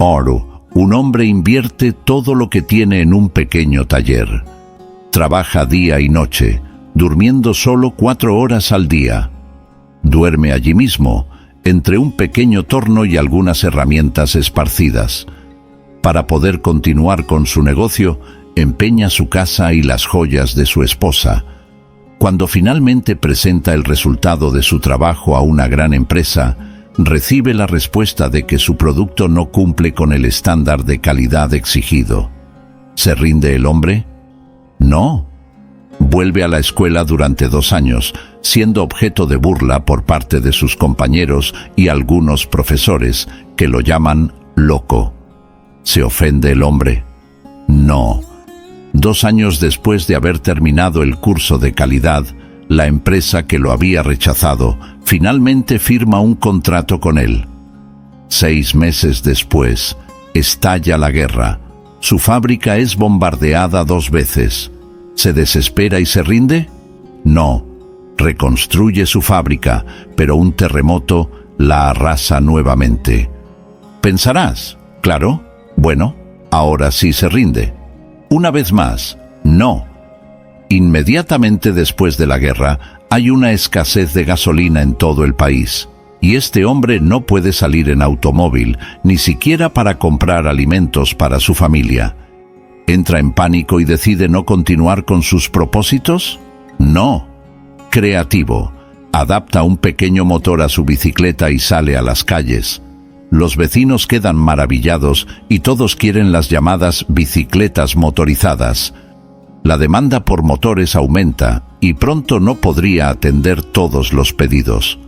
Oro, un hombre invierte todo lo que tiene en un pequeño taller. Trabaja día y noche, durmiendo solo 4 horas al día. Duerme allí mismo, entre un pequeño torno y algunas herramientas esparcidas. Para poder continuar con su negocio, empeña su casa y las joyas de su esposa. Cuando finalmente presenta el resultado de su trabajo a una gran empresa, recibe la respuesta de que su producto no cumple con el estándar de calidad exigido. ¿Se rinde el hombre? No. Vuelve a la escuela durante 2 años, siendo objeto de burla por parte de sus compañeros y algunos profesores, que lo llaman loco. ¿Se ofende el hombre? No. 2 años después de haber terminado el curso de calidad, la empresa que lo había rechazado finalmente firma un contrato con él. 6 meses después, estalla la guerra. Su fábrica es bombardeada 2 veces. ¿Se desespera y se rinde? No. Reconstruye su fábrica, pero un terremoto la arrasa nuevamente. Pensarás, claro, bueno, ahora sí se rinde. Una vez más, no. Inmediatamente después de la guerra, hay una escasez de gasolina en todo el país, y este hombre no puede salir en automóvil, ni siquiera para comprar alimentos para su familia. ¿Entra en pánico y decide no continuar con sus propósitos? No. Creativo. Adapta un pequeño motor a su bicicleta y sale a las calles. Los vecinos quedan maravillados y todos quieren las llamadas bicicletas motorizadas. La demanda por motores aumenta y pronto no podría atender todos los pedidos.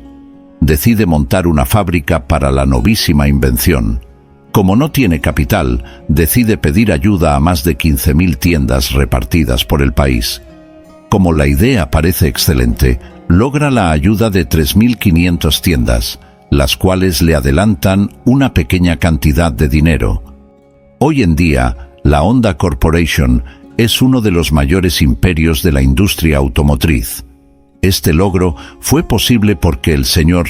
Decide montar una fábrica para la novísima invención. Como no tiene capital, decide pedir ayuda a más de 15.000 tiendas repartidas por el país. Como la idea parece excelente, logra la ayuda de 3.500 tiendas, las cuales le adelantan una pequeña cantidad de dinero. Hoy en día, la Honda Corporation es uno de los mayores imperios de la industria automotriz. Este logro fue posible porque el señor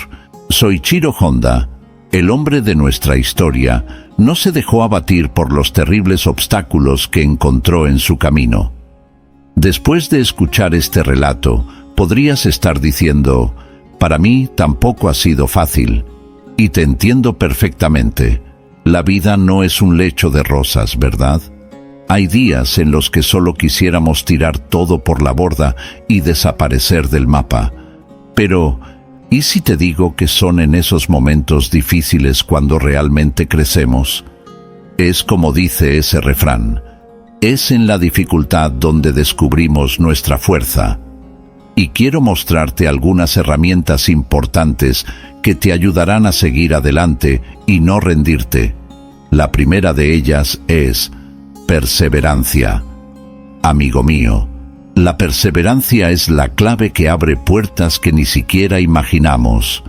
Soichiro Honda, el hombre de nuestra historia, no se dejó abatir por los terribles obstáculos que encontró en su camino. Después de escuchar este relato, podrías estar diciendo: para mí tampoco ha sido fácil, y te entiendo perfectamente. La vida no es un lecho de rosas, ¿verdad? Hay días en los que solo quisiéramos tirar todo por la borda y desaparecer del mapa. Pero, ¿y si te digo que son en esos momentos difíciles cuando realmente crecemos? Es como dice ese refrán: es en la dificultad donde descubrimos nuestra fuerza. Y quiero mostrarte algunas herramientas importantes que te ayudarán a seguir adelante y no rendirte. La primera de ellas es perseverancia. Amigo mío, la perseverancia es la clave que abre puertas que ni siquiera imaginamos.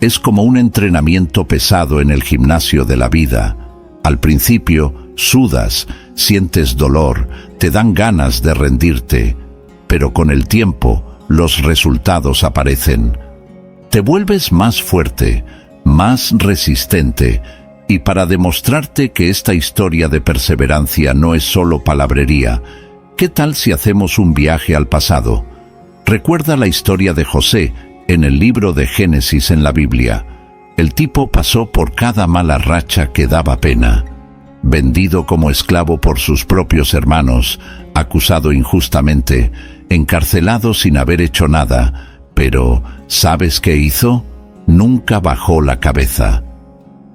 Es como un entrenamiento pesado en el gimnasio de la vida. Al principio, sudas, sientes dolor, te dan ganas de rendirte, pero con el tiempo, los resultados aparecen. Te vuelves más fuerte, más resistente, y para demostrarte que esta historia de perseverancia no es solo palabrería, ¿qué tal si hacemos un viaje al pasado? Recuerda la historia de José en el libro de Génesis en la Biblia. El tipo pasó por cada mala racha que daba pena. Vendido como esclavo por sus propios hermanos, acusado injustamente, encarcelado sin haber hecho nada, pero ¿sabes qué hizo? Nunca bajó la cabeza.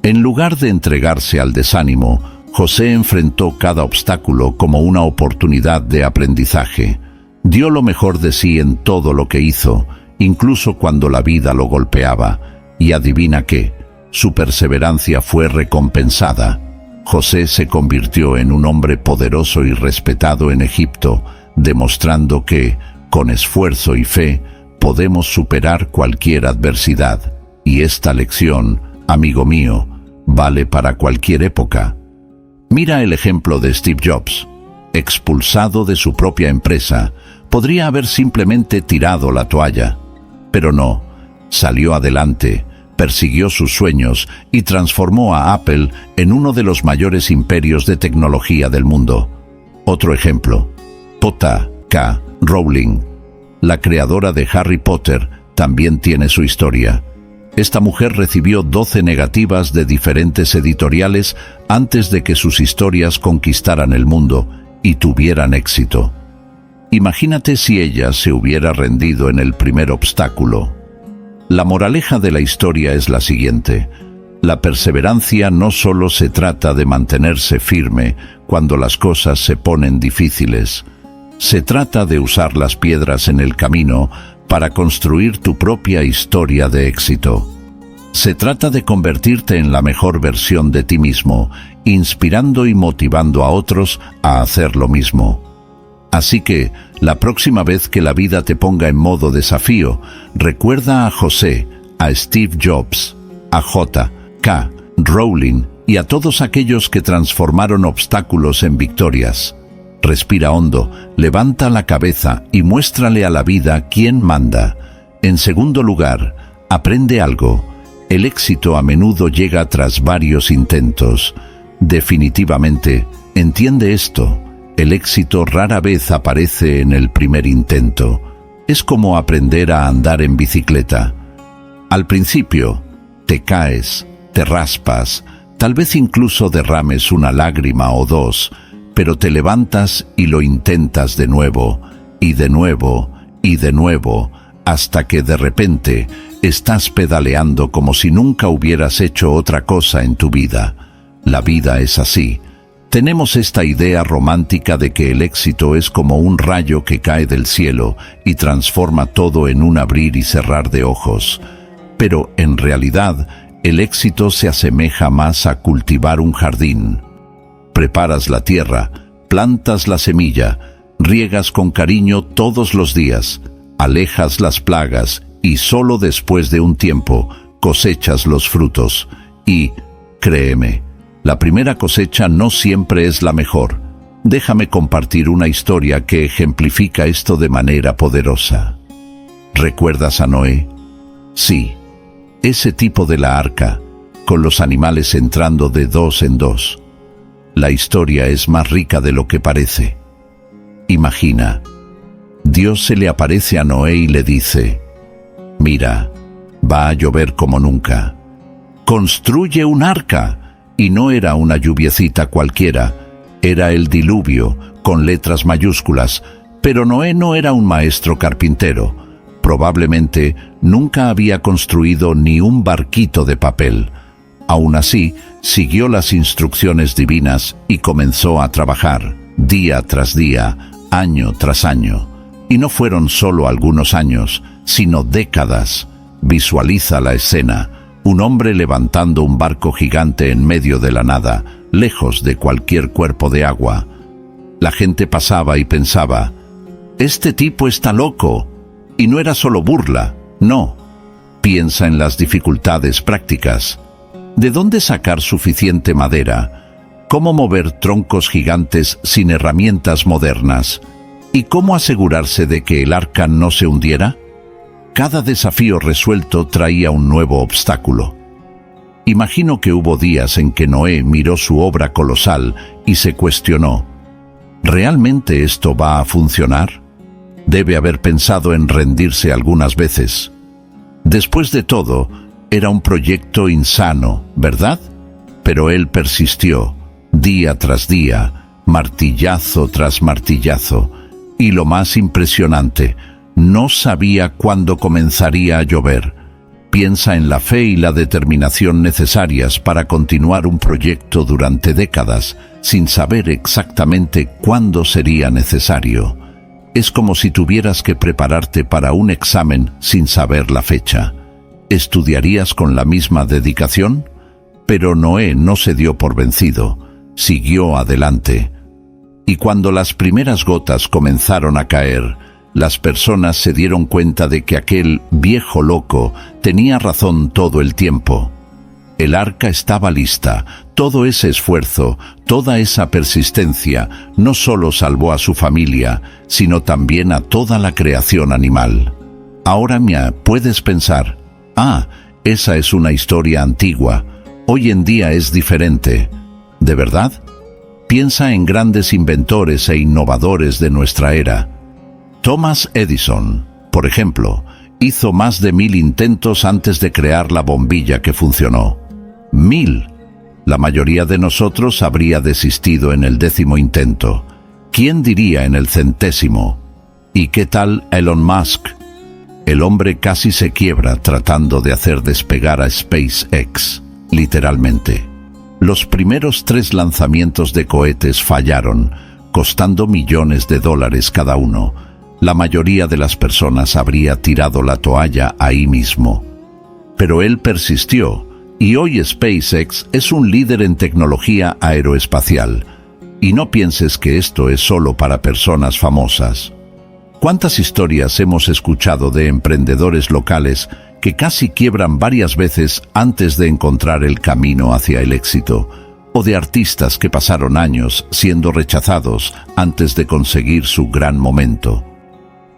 En lugar de entregarse al desánimo, José enfrentó cada obstáculo como una oportunidad de aprendizaje. Dio lo mejor de sí en todo lo que hizo, incluso cuando la vida lo golpeaba. Y adivina qué, su perseverancia fue recompensada. José se convirtió en un hombre poderoso y respetado en Egipto, demostrando que, con esfuerzo y fe, podemos superar cualquier adversidad. Y esta lección, amigo mío, vale para cualquier época. Mira el ejemplo de Steve Jobs. Expulsado de su propia empresa, podría haber simplemente tirado la toalla. Pero no, salió adelante, persiguió sus sueños y transformó a Apple en uno de los mayores imperios de tecnología del mundo. Otro ejemplo, J.K. Rowling, la creadora de Harry Potter, también tiene su historia. Esta mujer recibió 12 negativas de diferentes editoriales antes de que sus historias conquistaran el mundo y tuvieran éxito. Imagínate si ella se hubiera rendido en el primer obstáculo. La moraleja de la historia es la siguiente: la perseverancia no solo se trata de mantenerse firme cuando las cosas se ponen difíciles. Se trata de usar las piedras en el camino para construir tu propia historia de éxito. Se trata de convertirte en la mejor versión de ti mismo, inspirando y motivando a otros a hacer lo mismo. Así que, la próxima vez que la vida te ponga en modo desafío, recuerda a José, a Steve Jobs, a J.K. Rowling y a todos aquellos que transformaron obstáculos en victorias. Respira hondo, levanta la cabeza y muéstrale a la vida quién manda. En segundo lugar, aprende algo. El éxito a menudo llega tras varios intentos. Definitivamente, entiende esto. El éxito rara vez aparece en el primer intento. Es como aprender a andar en bicicleta. Al principio, te caes, te raspas, tal vez incluso derrames una lágrima o dos, pero te levantas y lo intentas de nuevo, y de nuevo, y de nuevo, hasta que de repente estás pedaleando como si nunca hubieras hecho otra cosa en tu vida. La vida es así. Tenemos esta idea romántica de que el éxito es como un rayo que cae del cielo y transforma todo en un abrir y cerrar de ojos. Pero en realidad, el éxito se asemeja más a cultivar un jardín. Preparas la tierra, plantas la semilla, riegas con cariño todos los días, alejas las plagas y solo después de un tiempo cosechas los frutos. Y, créeme, la primera cosecha no siempre es la mejor. Déjame compartir una historia que ejemplifica esto de manera poderosa. ¿Recuerdas a Noé? Sí, ese tipo de la arca, con los animales entrando de dos en dos. La historia es más rica de lo que parece. Imagina, Dios se le aparece a Noé y le dice: mira, va a llover como nunca. Construye un arca. Y no era una lluviecita cualquiera, era el diluvio, con letras mayúsculas, pero Noé no era un maestro carpintero. Probablemente nunca había construido ni un barquito de papel. Aún así, siguió las instrucciones divinas y comenzó a trabajar, día tras día, año tras año. Y no fueron solo algunos años, sino décadas. Visualiza la escena. Un hombre levantando un barco gigante en medio de la nada, lejos de cualquier cuerpo de agua. La gente pasaba y pensaba: este tipo está loco. Y no era solo burla, no. Piensa en las dificultades prácticas. ¿De dónde sacar suficiente madera? ¿Cómo mover troncos gigantes sin herramientas modernas? ¿Y cómo asegurarse de que el arca no se hundiera? Cada desafío resuelto traía un nuevo obstáculo. Imagino que hubo días en que Noé miró su obra colosal y se cuestionó: ¿realmente esto va a funcionar? Debe haber pensado en rendirse algunas veces. Después de todo, era un proyecto insano, ¿verdad? Pero él persistió, día tras día, martillazo tras martillazo. Y lo más impresionante, no sabía cuándo comenzaría a llover. Piensa en la fe y la determinación necesarias para continuar un proyecto durante décadas, sin saber exactamente cuándo sería necesario. Es como si tuvieras que prepararte para un examen sin saber la fecha. ¿Estudiarías con la misma dedicación? Pero Noé no se dio por vencido, siguió adelante. Y cuando las primeras gotas comenzaron a caer, las personas se dieron cuenta de que aquel viejo loco tenía razón todo el tiempo. El arca estaba lista. Todo ese esfuerzo, toda esa persistencia, no solo salvó a su familia, sino también a toda la creación animal. Ahora puedes pensar: esa es una historia antigua. Hoy en día es diferente. ¿De verdad? Piensa en grandes inventores e innovadores de nuestra era. Thomas Edison, por ejemplo, hizo más de 1000 intentos antes de crear la bombilla que funcionó. 1000. La mayoría de nosotros habría desistido en el 10º intento. ¿Quién diría en el 100º? ¿Y qué tal Elon Musk? El hombre casi se quiebra tratando de hacer despegar a SpaceX, literalmente. Los primeros 3 lanzamientos de cohetes fallaron, costando millones de dólares cada uno. La mayoría de las personas habría tirado la toalla ahí mismo. Pero él persistió, y hoy SpaceX es un líder en tecnología aeroespacial. Y no pienses que esto es solo para personas famosas. ¿Cuántas historias hemos escuchado de emprendedores locales que casi quiebran varias veces antes de encontrar el camino hacia el éxito? O de artistas que pasaron años siendo rechazados antes de conseguir su gran momento.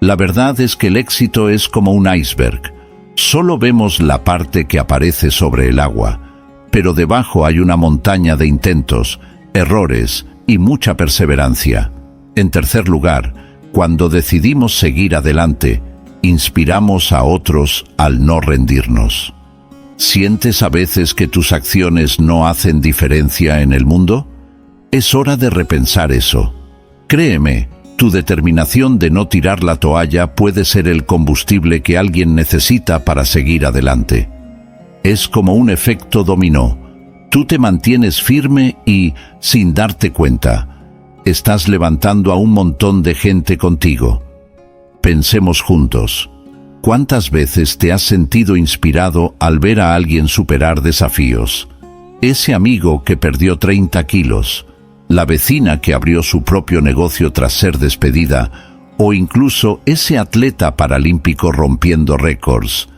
La verdad es que el éxito es como un iceberg. Solo vemos la parte que aparece sobre el agua, pero debajo hay una montaña de intentos, errores y mucha perseverancia. En tercer lugar, cuando decidimos seguir adelante, inspiramos a otros al no rendirnos. ¿Sientes a veces que tus acciones no hacen diferencia en el mundo? Es hora de repensar eso. Créeme, tu determinación de no tirar la toalla puede ser el combustible que alguien necesita para seguir adelante. Es como un efecto dominó. Tú te mantienes firme y, sin darte cuenta, estás levantando a un montón de gente contigo. Pensemos juntos. ¿Cuántas veces te has sentido inspirado al ver a alguien superar desafíos? Ese amigo que perdió 30 kilos, la vecina que abrió su propio negocio tras ser despedida, o incluso ese atleta paralímpico rompiendo récords.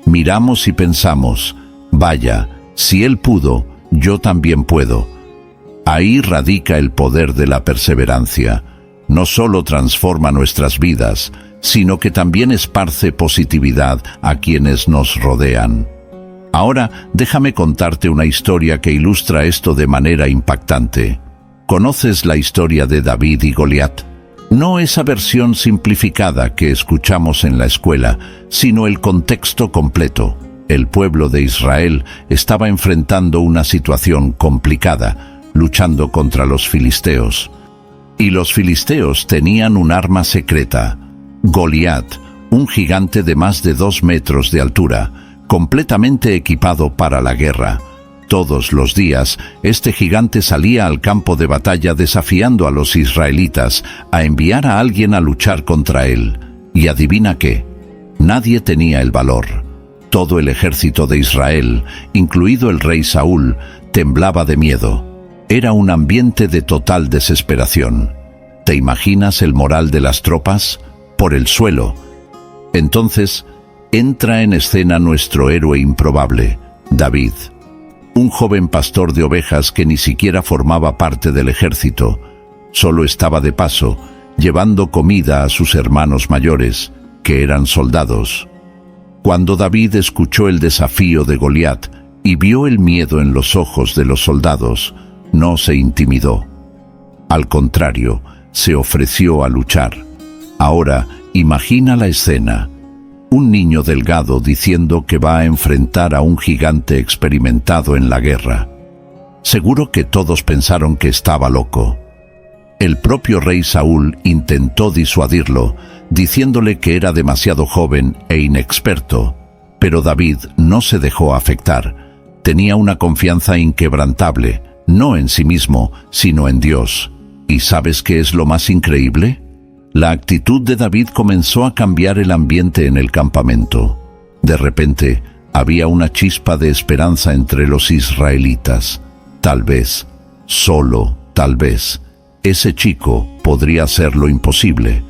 Miramos y pensamos, vaya, si él pudo, yo también puedo. Ahí radica el poder de la perseverancia. No solo transforma nuestras vidas, sino que también esparce positividad a quienes nos rodean. Ahora, déjame contarte una historia que ilustra esto de manera impactante. ¿Conoces la historia de David y Goliat? No esa versión simplificada que escuchamos en la escuela, sino el contexto completo. El pueblo de Israel estaba enfrentando una situación complicada, luchando contra los filisteos. Y los filisteos tenían un arma secreta, Goliat, un gigante de más de 2 metros de altura, completamente equipado para la guerra. Todos los días, este gigante salía al campo de batalla desafiando a los israelitas a enviar a alguien a luchar contra él. Y adivina qué, nadie tenía el valor. Todo el ejército de Israel, incluido el rey Saúl, temblaba de miedo. Era un ambiente de total desesperación. ¿Te imaginas el moral de las tropas? Por el suelo. Entonces, entra en escena nuestro héroe improbable, David. Un joven pastor de ovejas que ni siquiera formaba parte del ejército. Solo estaba de paso, llevando comida a sus hermanos mayores, que eran soldados. Cuando David escuchó el desafío de Goliat y vio el miedo en los ojos de los soldados, no se intimidó. Al contrario, se ofreció a luchar. Ahora, imagina la escena. Un niño delgado diciendo que va a enfrentar a un gigante experimentado en la guerra. Seguro que todos pensaron que estaba loco. El propio rey Saúl intentó disuadirlo, diciéndole que era demasiado joven e inexperto. Pero David no se dejó afectar. Tenía una confianza inquebrantable, no en sí mismo, sino en Dios. ¿Y sabes qué es lo más increíble? La actitud de David comenzó a cambiar el ambiente en el campamento. De repente, había una chispa de esperanza entre los israelitas. Tal vez, solo tal vez, ese chico podría hacer lo imposible.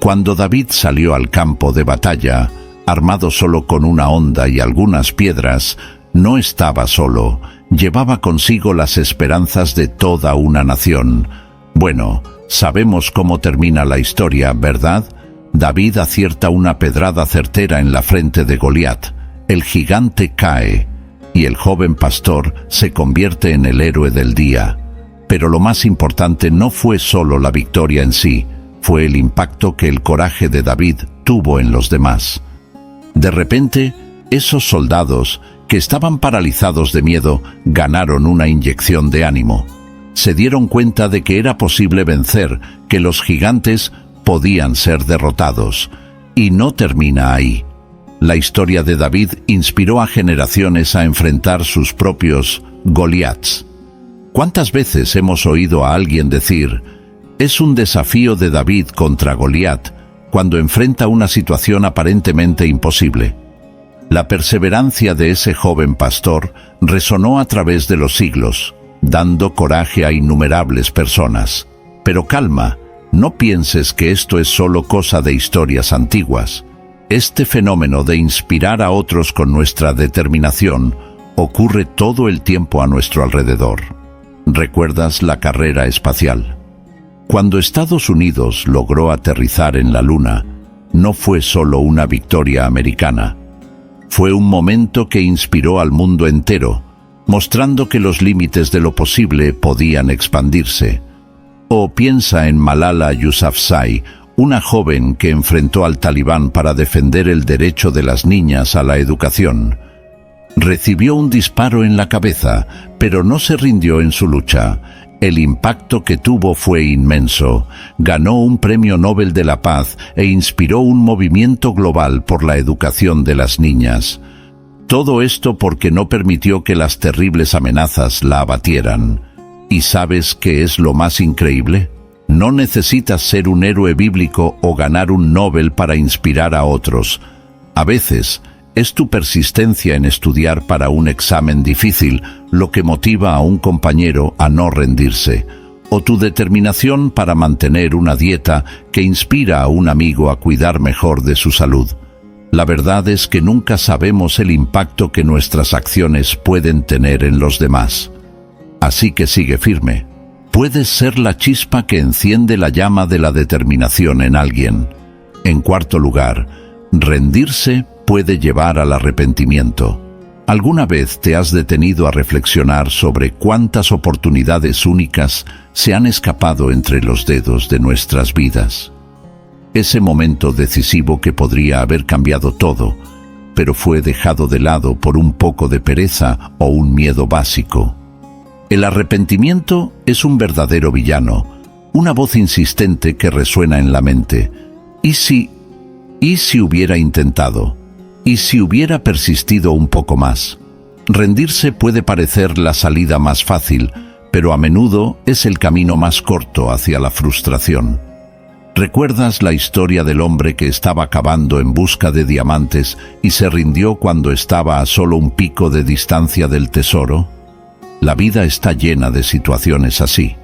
Cuando David salió al campo de batalla, armado solo con una honda y algunas piedras, no estaba solo, llevaba consigo las esperanzas de toda una nación. Bueno, sabemos cómo termina la historia, ¿verdad? David acierta una pedrada certera en la frente de Goliat. el gigante cae y el joven pastor se convierte en el héroe del día. Pero lo más importante no fue solo la victoria en sí, fue el impacto que el coraje de David tuvo en los demás. De repente, esos soldados, que estaban paralizados de miedo, ganaron una inyección de ánimo. Se dieron cuenta de que era posible vencer, que los gigantes podían ser derrotados. Y no termina ahí. La historia de David inspiró a generaciones a enfrentar sus propios Goliats. ¿Cuántas veces hemos oído a alguien decir, es un desafío de David contra Goliat, cuando enfrenta una situación aparentemente imposible? La perseverancia de ese joven pastor resonó a través de los siglos, dando coraje a innumerables personas. Pero calma, no pienses que esto es solo cosa de historias antiguas. Este fenómeno de inspirar a otros con nuestra determinación ocurre todo el tiempo a nuestro alrededor. ¿Recuerdas la carrera espacial? Cuando Estados Unidos logró aterrizar en la Luna, no fue solo una victoria americana. Fue un momento que inspiró al mundo entero, mostrando que los límites de lo posible podían expandirse. O piensa en Malala Yousafzai, una joven que enfrentó al Talibán para defender el derecho de las niñas a la educación. Recibió un disparo en la cabeza, pero no se rindió en su lucha. El impacto que tuvo fue inmenso. Ganó un premio Nobel de la Paz e inspiró un movimiento global por la educación de las niñas. Todo esto porque no permitió que las terribles amenazas la abatieran. ¿Y sabes qué es lo más increíble? No necesitas ser un héroe bíblico o ganar un Nobel para inspirar a otros. A veces, es tu persistencia en estudiar para un examen difícil lo que motiva a un compañero a no rendirse, o tu determinación para mantener una dieta que inspira a un amigo a cuidar mejor de su salud. La verdad es que nunca sabemos el impacto que nuestras acciones pueden tener en los demás. Así que sigue firme. Puedes ser la chispa que enciende la llama de la determinación en alguien. En cuarto lugar, rendirse puede llevar al arrepentimiento. ¿Alguna vez te has detenido a reflexionar sobre cuántas oportunidades únicas se han escapado entre los dedos de nuestras vidas? Ese momento decisivo que podría haber cambiado todo, pero fue dejado de lado por un poco de pereza o un miedo básico. El arrepentimiento es un verdadero villano, una voz insistente que resuena en la mente. ¿Y si hubiera intentado? ¿Y si hubiera persistido un poco más? Rendirse puede parecer la salida más fácil, pero a menudo es el camino más corto hacia la frustración. ¿Recuerdas la historia del hombre que estaba cavando en busca de diamantes y se rindió cuando estaba a solo un pico de distancia del tesoro? La vida está llena de situaciones así.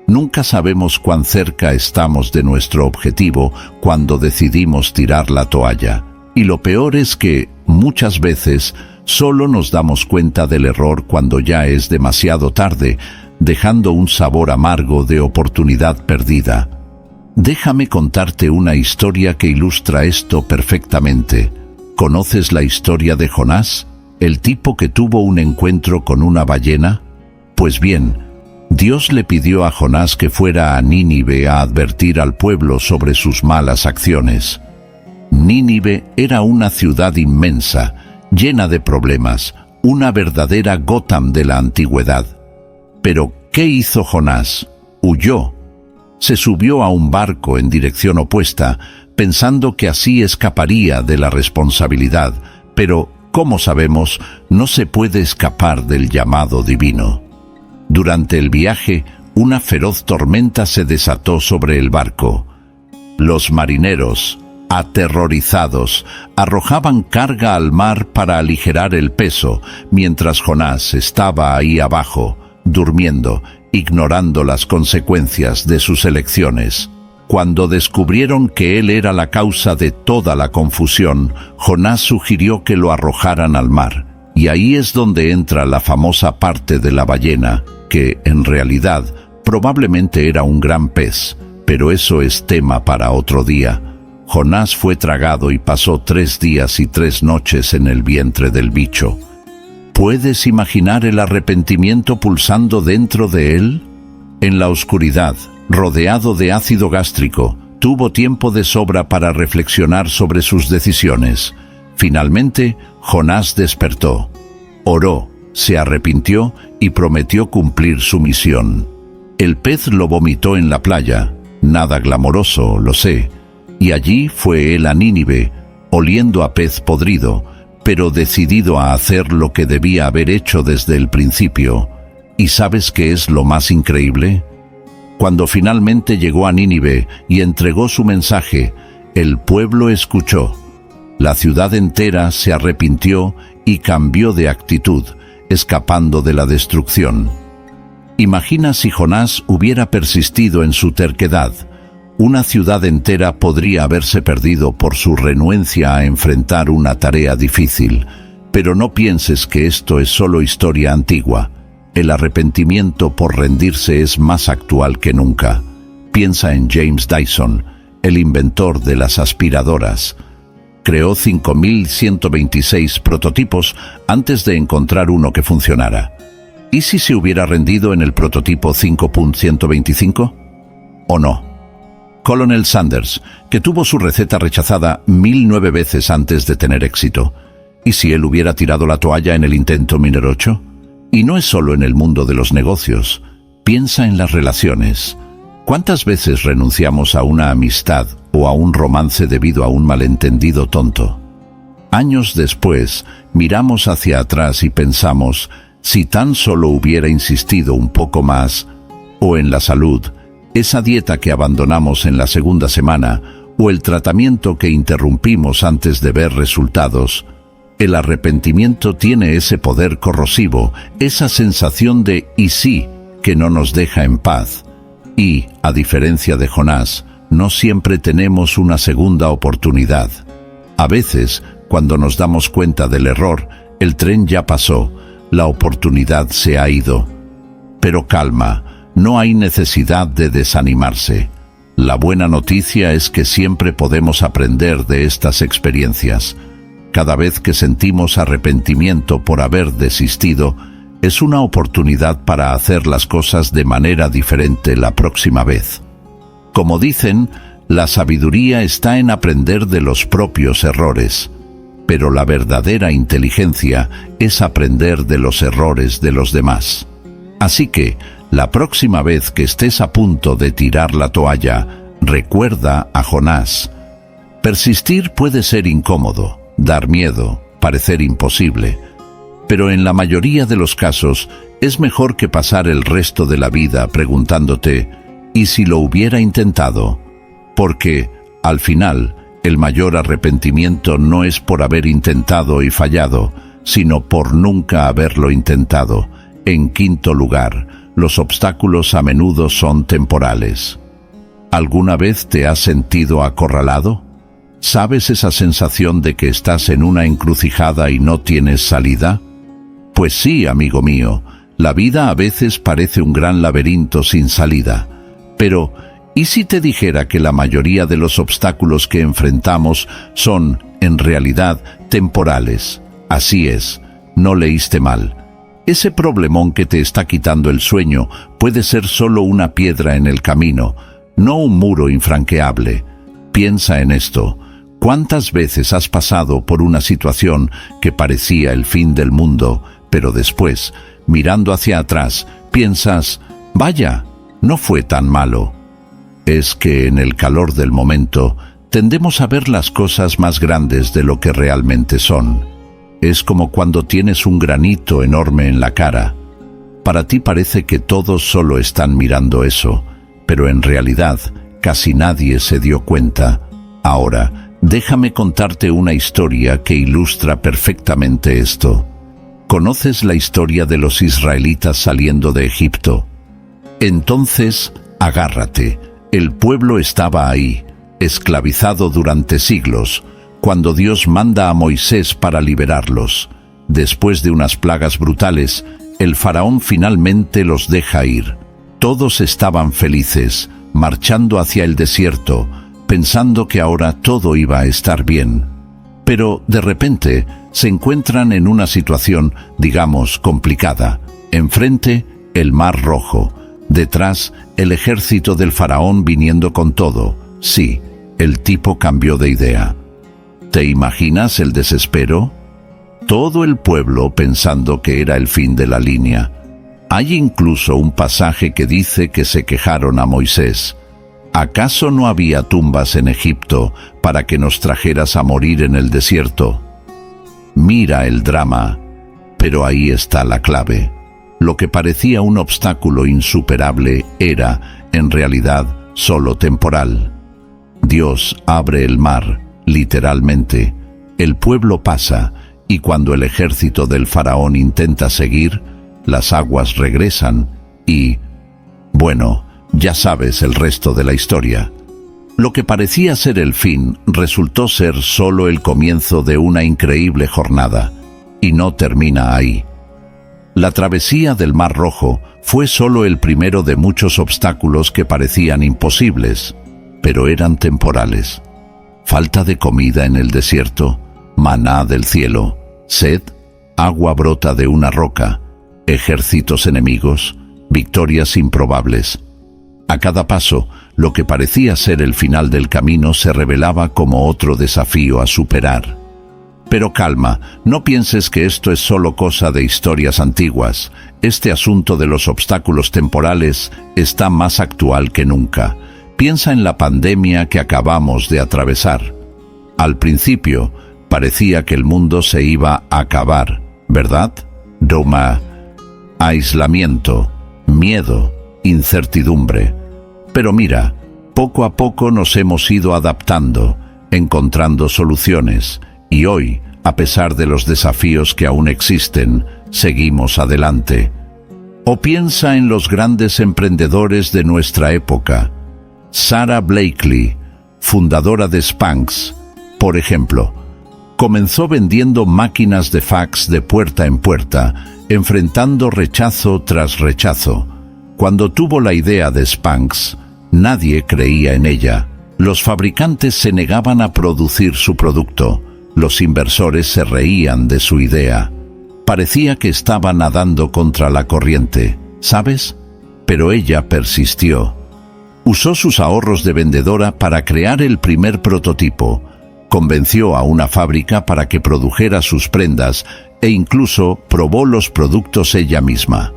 Nunca sabemos cuán cerca estamos de nuestro objetivo cuando decidimos tirar la toalla. Y lo peor es que, muchas veces, solo nos damos cuenta del error cuando ya es demasiado tarde, dejando un sabor amargo de oportunidad perdida. Déjame contarte una historia que ilustra esto perfectamente. ¿Conoces la historia de Jonás, el tipo que tuvo un encuentro con una ballena? Pues bien, Dios le pidió a Jonás que fuera a Nínive a advertir al pueblo sobre sus malas acciones. Nínive era una ciudad inmensa, llena de problemas, una verdadera Gotham de la antigüedad. Pero, ¿qué hizo Jonás? Huyó. Se subió a un barco en dirección opuesta, pensando que así escaparía de la responsabilidad, pero, como sabemos, no se puede escapar del llamado divino. Durante el viaje, una feroz tormenta se desató sobre el barco. Los marineros, aterrorizados, arrojaban carga al mar para aligerar el peso, mientras Jonás estaba ahí abajo, durmiendo, ignorando las consecuencias de sus elecciones. Cuando descubrieron que él era la causa de toda la confusión, Jonás sugirió que lo arrojaran al mar. Y ahí es donde entra la famosa parte de la ballena, que, en realidad, probablemente era un gran pez, pero eso es tema para otro día. Jonás fue tragado y pasó 3 días y 3 noches en el vientre del bicho. ¿Puedes imaginar el arrepentimiento pulsando dentro de él? En la oscuridad, rodeado de ácido gástrico, tuvo tiempo de sobra para reflexionar sobre sus decisiones. Finalmente, Jonás despertó, oró, se arrepintió y prometió cumplir su misión. El pez lo vomitó en la playa, nada glamoroso, lo sé, y allí fue él a Nínive, oliendo a pez podrido, pero decidido a hacer lo que debía haber hecho desde el principio. ¿Y sabes qué es lo más increíble? Cuando finalmente llegó a Nínive y entregó su mensaje, el pueblo escuchó. La ciudad entera se arrepintió y cambió de actitud, escapando de la destrucción. Imagina si Jonás hubiera persistido en su terquedad. Una ciudad entera podría haberse perdido por su renuencia a enfrentar una tarea difícil. Pero no pienses que esto es solo historia antigua. El arrepentimiento por rendirse es más actual que nunca. Piensa en James Dyson, el inventor de las aspiradoras. Creó 5.126 prototipos antes de encontrar uno que funcionara. ¿Y si se hubiera rendido en el prototipo 5.125? ¿O no? Colonel Sanders, que tuvo su receta rechazada 1009 veces antes de tener éxito. ¿Y si él hubiera tirado la toalla en el intento número 8? Y no es solo en el mundo de los negocios. Piensa en las relaciones. ¿Cuántas veces renunciamos a una amistad o a un romance debido a un malentendido tonto? Años después, miramos hacia atrás y pensamos, si tan solo hubiera insistido un poco más, o en la salud, esa dieta que abandonamos en la segunda semana, o el tratamiento que interrumpimos antes de ver resultados. El arrepentimiento tiene ese poder corrosivo, esa sensación de «y sí» que no nos deja en paz. Y, a diferencia de Jonás, no siempre tenemos una segunda oportunidad. A veces, cuando nos damos cuenta del error, el tren ya pasó, la oportunidad se ha ido. Pero calma, no hay necesidad de desanimarse. La buena noticia es que siempre podemos aprender de estas experiencias. Cada vez que sentimos arrepentimiento por haber desistido, es una oportunidad para hacer las cosas de manera diferente la próxima vez. Como dicen, la sabiduría está en aprender de los propios errores, pero la verdadera inteligencia es aprender de los errores de los demás. Así que, la próxima vez que estés a punto de tirar la toalla, recuerda a Jonás. Persistir puede ser incómodo, dar miedo, parecer imposible, pero en la mayoría de los casos es mejor que pasar el resto de la vida preguntándote ¿y si lo hubiera intentado? Porque, al final, el mayor arrepentimiento no es por haber intentado y fallado, sino por nunca haberlo intentado. En quinto lugar, los obstáculos a menudo son temporales. ¿Alguna vez te has sentido acorralado? ¿Sabes esa sensación de que estás en una encrucijada y no tienes salida? Pues sí, amigo mío, la vida a veces parece un gran laberinto sin salida. Pero, ¿y si te dijera que la mayoría de los obstáculos que enfrentamos son, en realidad, temporales? Así es, no leíste mal. Ese problemón que te está quitando el sueño puede ser solo una piedra en el camino, no un muro infranqueable. Piensa en esto. ¿Cuántas veces has pasado por una situación que parecía el fin del mundo, pero después, mirando hacia atrás, piensas, vaya, no fue tan malo? Es que en el calor del momento tendemos a ver las cosas más grandes de lo que realmente son. Es como cuando tienes un granito enorme en la cara. Para ti parece que todos solo están mirando eso, pero en realidad casi nadie se dio cuenta. Ahora, déjame contarte una historia que ilustra perfectamente esto. ¿Conoces la historia de los israelitas saliendo de Egipto? Entonces, agárrate. El pueblo estaba ahí, esclavizado durante siglos, cuando Dios manda a Moisés para liberarlos. Después de unas plagas brutales, el faraón finalmente los deja ir. Todos estaban felices, marchando hacia el desierto, pensando que ahora todo iba a estar bien. Pero, de repente, se encuentran en una situación, digamos, complicada. Enfrente, el Mar Rojo. Detrás, el ejército del faraón viniendo con todo. Sí, el tipo cambió de idea. ¿Te imaginas el desespero? Todo el pueblo pensando que era el fin de la línea. Hay incluso un pasaje que dice que se quejaron a Moisés. ¿Acaso no había tumbas en Egipto para que nos trajeras a morir en el desierto? Mira el drama, pero ahí está la clave. Lo que parecía un obstáculo insuperable era, en realidad, solo temporal. Dios abre el mar, literalmente. El pueblo pasa, y cuando el ejército del faraón intenta seguir, las aguas regresan y, bueno, ya sabes el resto de la historia. Lo que parecía ser el fin resultó ser solo el comienzo de una increíble jornada, y no termina ahí. La travesía del Mar Rojo fue solo el primero de muchos obstáculos que parecían imposibles, pero eran temporales. Falta de comida en el desierto, maná del cielo, sed, agua brota de una roca, ejércitos enemigos, victorias improbables. A cada paso, lo que parecía ser el final del camino se revelaba como otro desafío a superar. Pero calma, no pienses que esto es solo cosa de historias antiguas. Este asunto de los obstáculos temporales está más actual que nunca. Piensa en la pandemia que acabamos de atravesar. Al principio, parecía que el mundo se iba a acabar, ¿verdad? Doma, aislamiento, miedo, incertidumbre. Pero mira, poco a poco nos hemos ido adaptando, encontrando soluciones, y hoy, a pesar de los desafíos que aún existen, seguimos adelante. O piensa en los grandes emprendedores de nuestra época. Sara Blakely, fundadora de Spanx, por ejemplo, comenzó vendiendo máquinas de fax de puerta en puerta, enfrentando rechazo tras rechazo. Cuando tuvo la idea de Spanx, nadie creía en ella. Los fabricantes se negaban a producir su producto. Los inversores se reían de su idea. Parecía que estaba nadando contra la corriente, ¿sabes? Pero ella persistió. Usó sus ahorros de vendedora para crear el primer prototipo. Convenció a una fábrica para que produjera sus prendas e incluso probó los productos ella misma.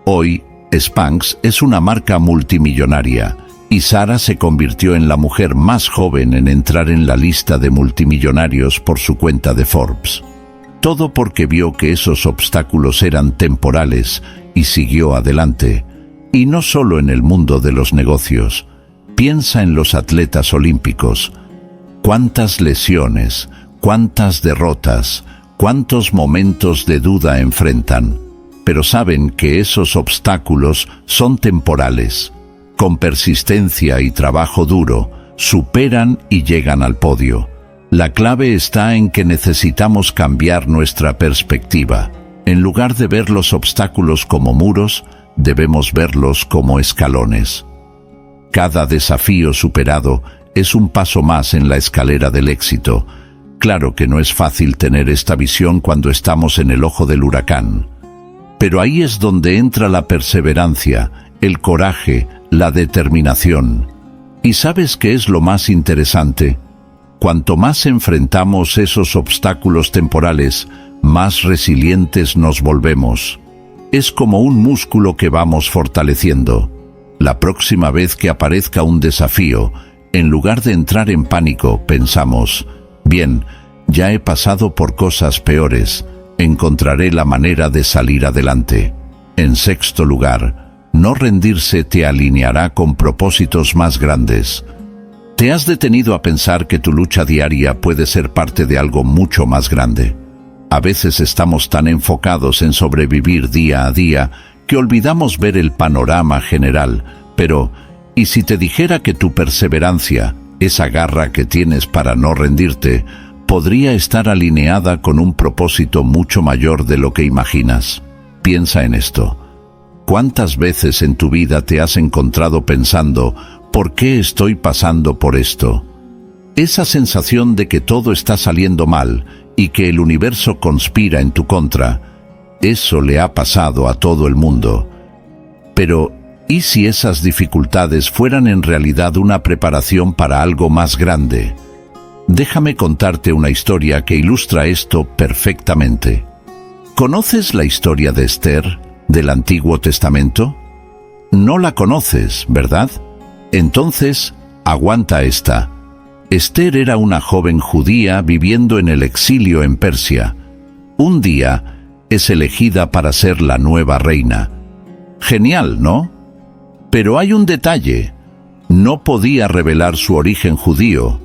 Hoy, Spanx es una marca multimillonaria y Sara se convirtió en la mujer más joven en entrar en la lista de multimillonarios por su cuenta de Forbes. Todo porque vio que esos obstáculos eran temporales y siguió adelante. Y no solo en el mundo de los negocios. Piensa en los atletas olímpicos. ¿Cuántas lesiones, cuántas derrotas, cuántos momentos de duda enfrentan? Pero saben que esos obstáculos son temporales. Con persistencia y trabajo duro, superan y llegan al podio. La clave está en que necesitamos cambiar nuestra perspectiva. En lugar de ver los obstáculos como muros, debemos verlos como escalones. Cada desafío superado es un paso más en la escalera del éxito. Claro que no es fácil tener esta visión cuando estamos en el ojo del huracán. Pero ahí es donde entra la perseverancia, el coraje, la determinación. ¿Y sabes qué es lo más interesante? Cuanto más enfrentamos esos obstáculos temporales, más resilientes nos volvemos. Es como un músculo que vamos fortaleciendo. La próxima vez que aparezca un desafío, en lugar de entrar en pánico, pensamos, bien, ya he pasado por cosas peores, encontraré la manera de salir adelante. En sexto lugar, no rendirse te alineará con propósitos más grandes. ¿Te has detenido a pensar que tu lucha diaria puede ser parte de algo mucho más grande? A veces estamos tan enfocados en sobrevivir día a día que olvidamos ver el panorama general. Pero, ¿y si te dijera que tu perseverancia, esa garra que tienes para no rendirte, podría estar alineada con un propósito mucho mayor de lo que imaginas? Piensa en esto. ¿Cuántas veces en tu vida te has encontrado pensando, ¿Por qué estoy pasando por esto? Esa sensación de que todo está saliendo mal y que el universo conspira en tu contra, eso le ha pasado a todo el mundo. Pero, ¿y si esas dificultades fueran en realidad una preparación para algo más grande? Déjame contarte una historia que ilustra esto perfectamente. ¿Conoces la historia de Esther, del Antiguo Testamento? No la conoces, ¿verdad? Entonces, aguanta esta. Esther era una joven judía viviendo en el exilio en Persia. Un día, es elegida para ser la nueva reina. Genial, ¿no? Pero hay un detalle. No podía revelar su origen judío.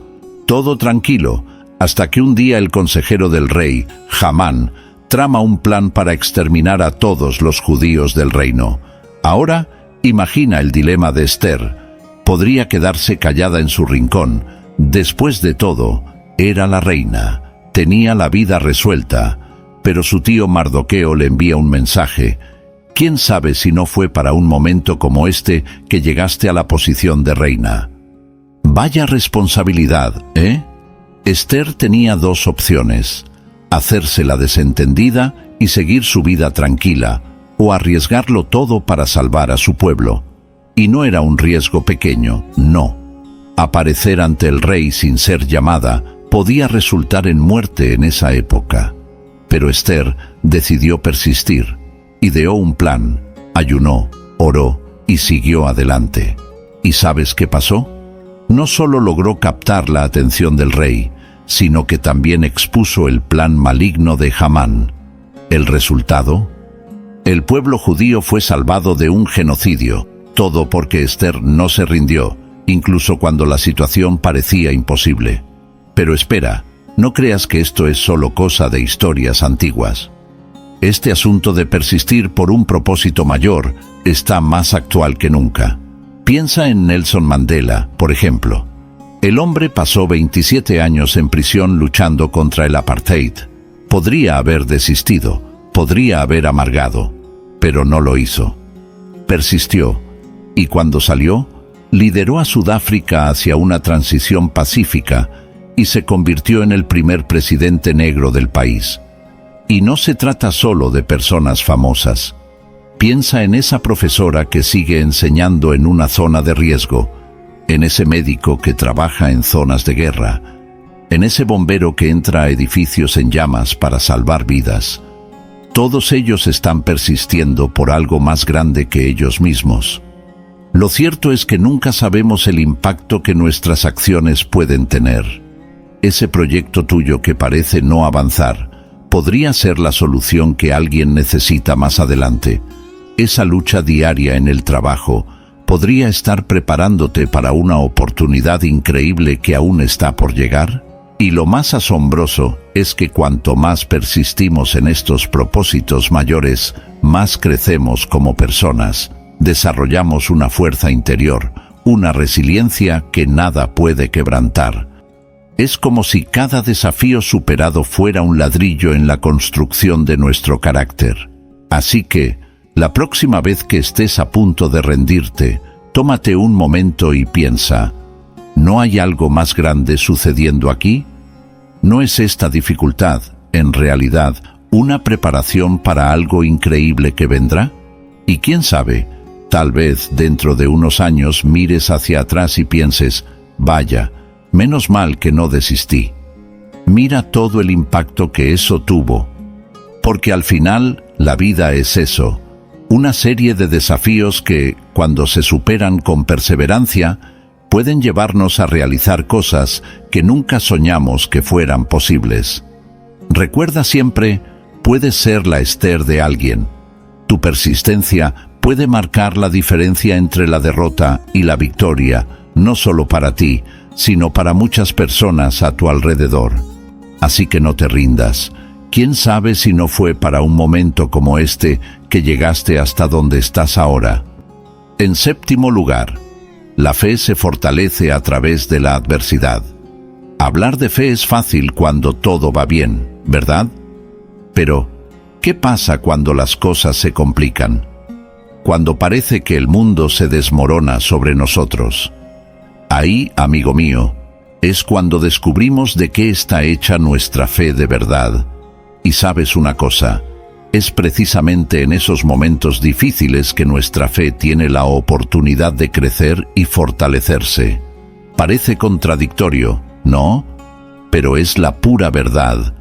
Todo tranquilo, hasta que un día el consejero del rey, Hamán, trama un plan para exterminar a todos los judíos del reino. Ahora, imagina el dilema de Esther. Podría quedarse callada en su rincón. Después de todo, era la reina. Tenía la vida resuelta. Pero su tío Mardoqueo le envía un mensaje. ¿Quién sabe si no fue para un momento como este que llegaste a la posición de reina? Vaya responsabilidad, ¿eh? Esther tenía dos opciones: hacerse la desentendida y seguir su vida tranquila, o arriesgarlo todo para salvar a su pueblo. Y no era un riesgo pequeño, no. Aparecer ante el rey sin ser llamada podía resultar en muerte en esa época. Pero Esther decidió persistir. Ideó un plan, ayunó, oró y siguió adelante. ¿Y sabes qué pasó? No solo logró captar la atención del rey, sino que también expuso el plan maligno de Hamán. ¿El resultado? El pueblo judío fue salvado de un genocidio, todo porque Esther no se rindió, incluso cuando la situación parecía imposible. Pero espera, no creas que esto es solo cosa de historias antiguas. Este asunto de persistir por un propósito mayor está más actual que nunca. Piensa en Nelson Mandela, por ejemplo. El hombre pasó 27 años en prisión luchando contra el apartheid. Podría haber desistido, podría haber amargado, pero no lo hizo. Persistió, y cuando salió, lideró a Sudáfrica hacia una transición pacífica y se convirtió en el primer presidente negro del país. Y no se trata solo de personas famosas. Piensa en esa profesora que sigue enseñando en una zona de riesgo, en ese médico que trabaja en zonas de guerra, en ese bombero que entra a edificios en llamas para salvar vidas. Todos ellos están persistiendo por algo más grande que ellos mismos. Lo cierto es que nunca sabemos el impacto que nuestras acciones pueden tener. Ese proyecto tuyo que parece no avanzar podría ser la solución que alguien necesita más adelante. Esa lucha diaria en el trabajo podría estar preparándote para una oportunidad increíble que aún está por llegar. Y lo más asombroso es que cuanto más persistimos en estos propósitos mayores, más crecemos como personas, desarrollamos una fuerza interior, una resiliencia que nada puede quebrantar. Es como si cada desafío superado fuera un ladrillo en la construcción de nuestro carácter. Así que, la próxima vez que estés a punto de rendirte, tómate un momento y piensa: ¿no hay algo más grande sucediendo aquí? ¿No es esta dificultad, en realidad, una preparación para algo increíble que vendrá? Y quién sabe, tal vez dentro de unos años mires hacia atrás y pienses: vaya, menos mal que no desistí. Mira todo el impacto que eso tuvo. Porque al final, la vida es eso, una serie de desafíos que, cuando se superan con perseverancia, pueden llevarnos a realizar cosas que nunca soñamos que fueran posibles. Recuerda siempre, puedes ser la Esther de alguien. Tu persistencia puede marcar la diferencia entre la derrota y la victoria, no solo para ti, sino para muchas personas a tu alrededor. Así que no te rindas. ¿Quién sabe si no fue para un momento como este que llegaste hasta donde estás ahora? En séptimo lugar, la fe se fortalece a través de la adversidad. Hablar de fe es fácil cuando todo va bien, ¿verdad? Pero, ¿qué pasa cuando las cosas se complican? Cuando parece que el mundo se desmorona sobre nosotros. Ahí, amigo mío, es cuando descubrimos de qué está hecha nuestra fe de verdad. Y sabes una cosa, es precisamente en esos momentos difíciles que nuestra fe tiene la oportunidad de crecer y fortalecerse. Parece contradictorio, ¿no? Pero es la pura verdad.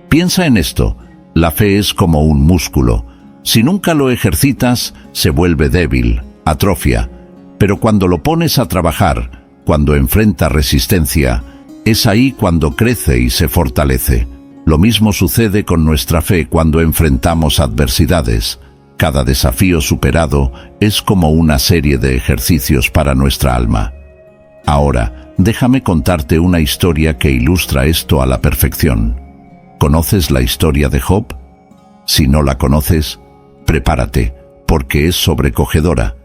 Piensa en esto, la fe es como un músculo. Si nunca lo ejercitas, se vuelve débil, atrofia. Pero cuando lo pones a trabajar, cuando enfrenta resistencia, es ahí cuando crece y se fortalece. Lo mismo sucede con nuestra fe cuando enfrentamos adversidades. Cada desafío superado es como una serie de ejercicios para nuestra alma. Ahora, déjame contarte una historia que ilustra esto a la perfección. ¿Conoces la historia de Job? Si no la conoces, prepárate, porque es sobrecogedora.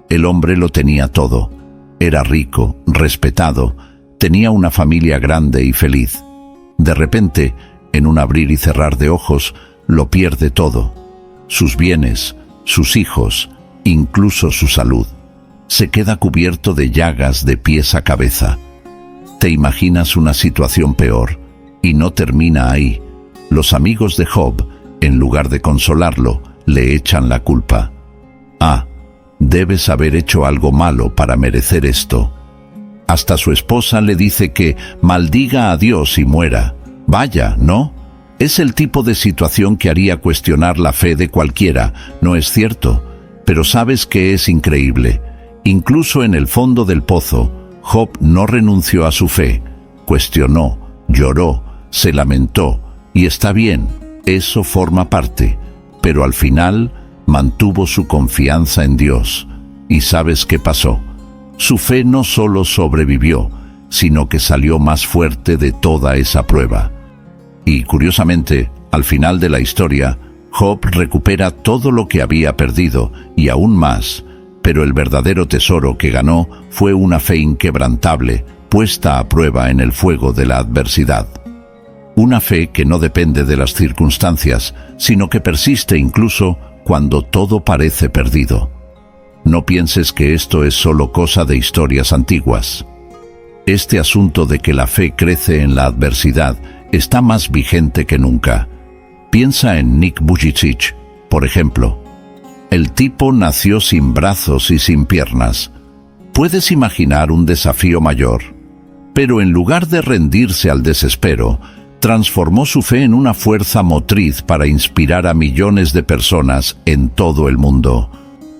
El hombre lo tenía todo. Era rico, respetado, tenía una familia grande y feliz. De repente, en un abrir y cerrar de ojos, lo pierde todo. Sus bienes, sus hijos, incluso su salud. Se queda cubierto de llagas de pies a cabeza. ¿Te imaginas una situación peor? Y no termina ahí. Los amigos de Job, en lugar de consolarlo, le echan la culpa. Debes haber hecho algo malo para merecer esto. Hasta su esposa le dice que maldiga a Dios y muera. Vaya, ¿no? Es el tipo de situación que haría cuestionar la fe de cualquiera, ¿no es cierto? Pero ¿sabes qué es increíble? Incluso en el fondo del pozo, Job no renunció a su fe. Cuestionó, lloró, se lamentó, y está bien, eso forma parte. Pero al final mantuvo su confianza en Dios. ¿Y sabes qué pasó? Su fe no solo sobrevivió, sino que salió más fuerte de toda esa prueba. Y curiosamente, al final de la historia, Job recupera todo lo que había perdido, y aún más, pero el verdadero tesoro que ganó fue una fe inquebrantable, puesta a prueba en el fuego de la adversidad. Una fe que no depende de las circunstancias, sino que persiste incluso cuando todo parece perdido. No pienses que esto es solo cosa de historias antiguas. Este asunto de que la fe crece en la adversidad está más vigente que nunca. Piensa en Nick Vujicic, por ejemplo. El tipo nació sin brazos y sin piernas. ¿Puedes imaginar un desafío mayor? Pero en lugar de rendirse al desespero, transformó su fe en una fuerza motriz para inspirar a millones de personas en todo el mundo.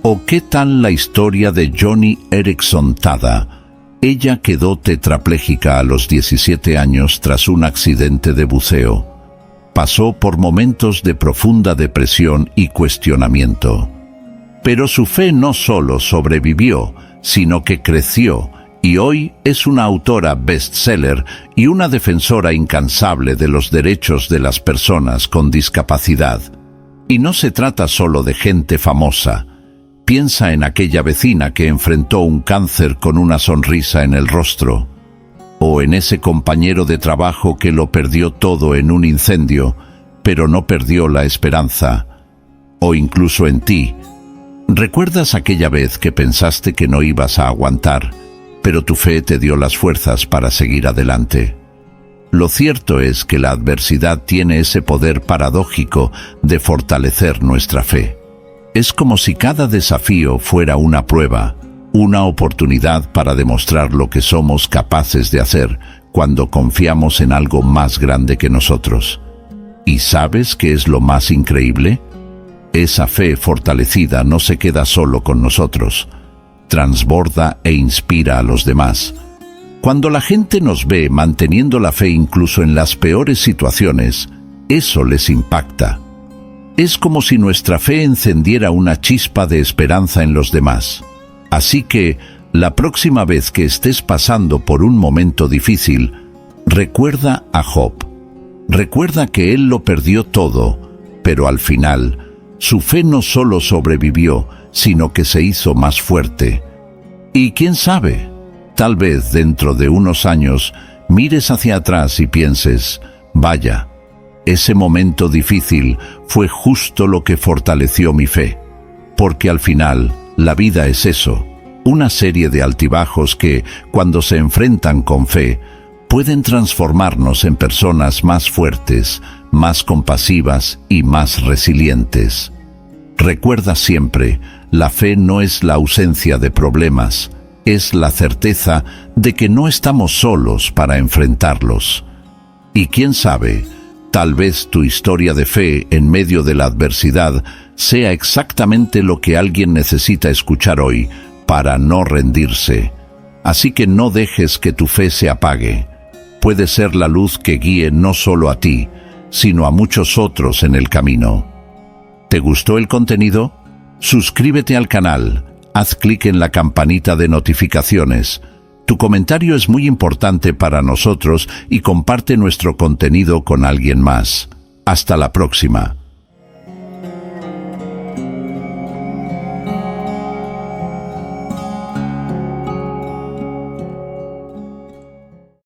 ¿O qué tal la historia de Joni Eareckson Tada? Ella quedó tetrapléjica a los 17 años tras un accidente de buceo. Pasó por momentos de profunda depresión y cuestionamiento. Pero su fe no solo sobrevivió, sino que creció, y hoy es una autora bestseller y una defensora incansable de los derechos de las personas con discapacidad. Y no se trata solo de gente famosa. Piensa en aquella vecina que enfrentó un cáncer con una sonrisa en el rostro, o en ese compañero de trabajo que lo perdió todo en un incendio, pero no perdió la esperanza, o incluso en ti. ¿Recuerdas aquella vez que pensaste que no ibas a aguantar, pero tu fe te dio las fuerzas para seguir adelante? Lo cierto es que la adversidad tiene ese poder paradójico de fortalecer nuestra fe. Es como si cada desafío fuera una prueba, una oportunidad para demostrar lo que somos capaces de hacer cuando confiamos en algo más grande que nosotros. ¿Y sabes qué es lo más increíble? Esa fe fortalecida no se queda solo con nosotros, transborda e inspira a los demás. Cuando la gente nos ve manteniendo la fe incluso en las peores situaciones, eso les impacta. Es como si nuestra fe encendiera una chispa de esperanza en los demás. Así que, la próxima vez que estés pasando por un momento difícil, recuerda a Job. Recuerda que él lo perdió todo, pero al final, su fe no solo sobrevivió, sino que se hizo más fuerte. Y quién sabe, tal vez dentro de unos años mires hacia atrás y pienses, vaya, ese momento difícil fue justo lo que fortaleció mi fe. Porque al final, la vida es eso, una serie de altibajos que, cuando se enfrentan con fe, pueden transformarnos en personas más fuertes, más compasivas y más resilientes. Recuerda siempre, la fe no es la ausencia de problemas, es la certeza de que no estamos solos para enfrentarlos. Y quién sabe, tal vez tu historia de fe en medio de la adversidad sea exactamente lo que alguien necesita escuchar hoy para no rendirse. Así que no dejes que tu fe se apague. Puede ser la luz que guíe no solo a ti, sino a muchos otros en el camino. ¿Te gustó el contenido? Suscríbete al canal, haz clic en la campanita de notificaciones. Tu comentario es muy importante para nosotros y comparte nuestro contenido con alguien más. Hasta la próxima.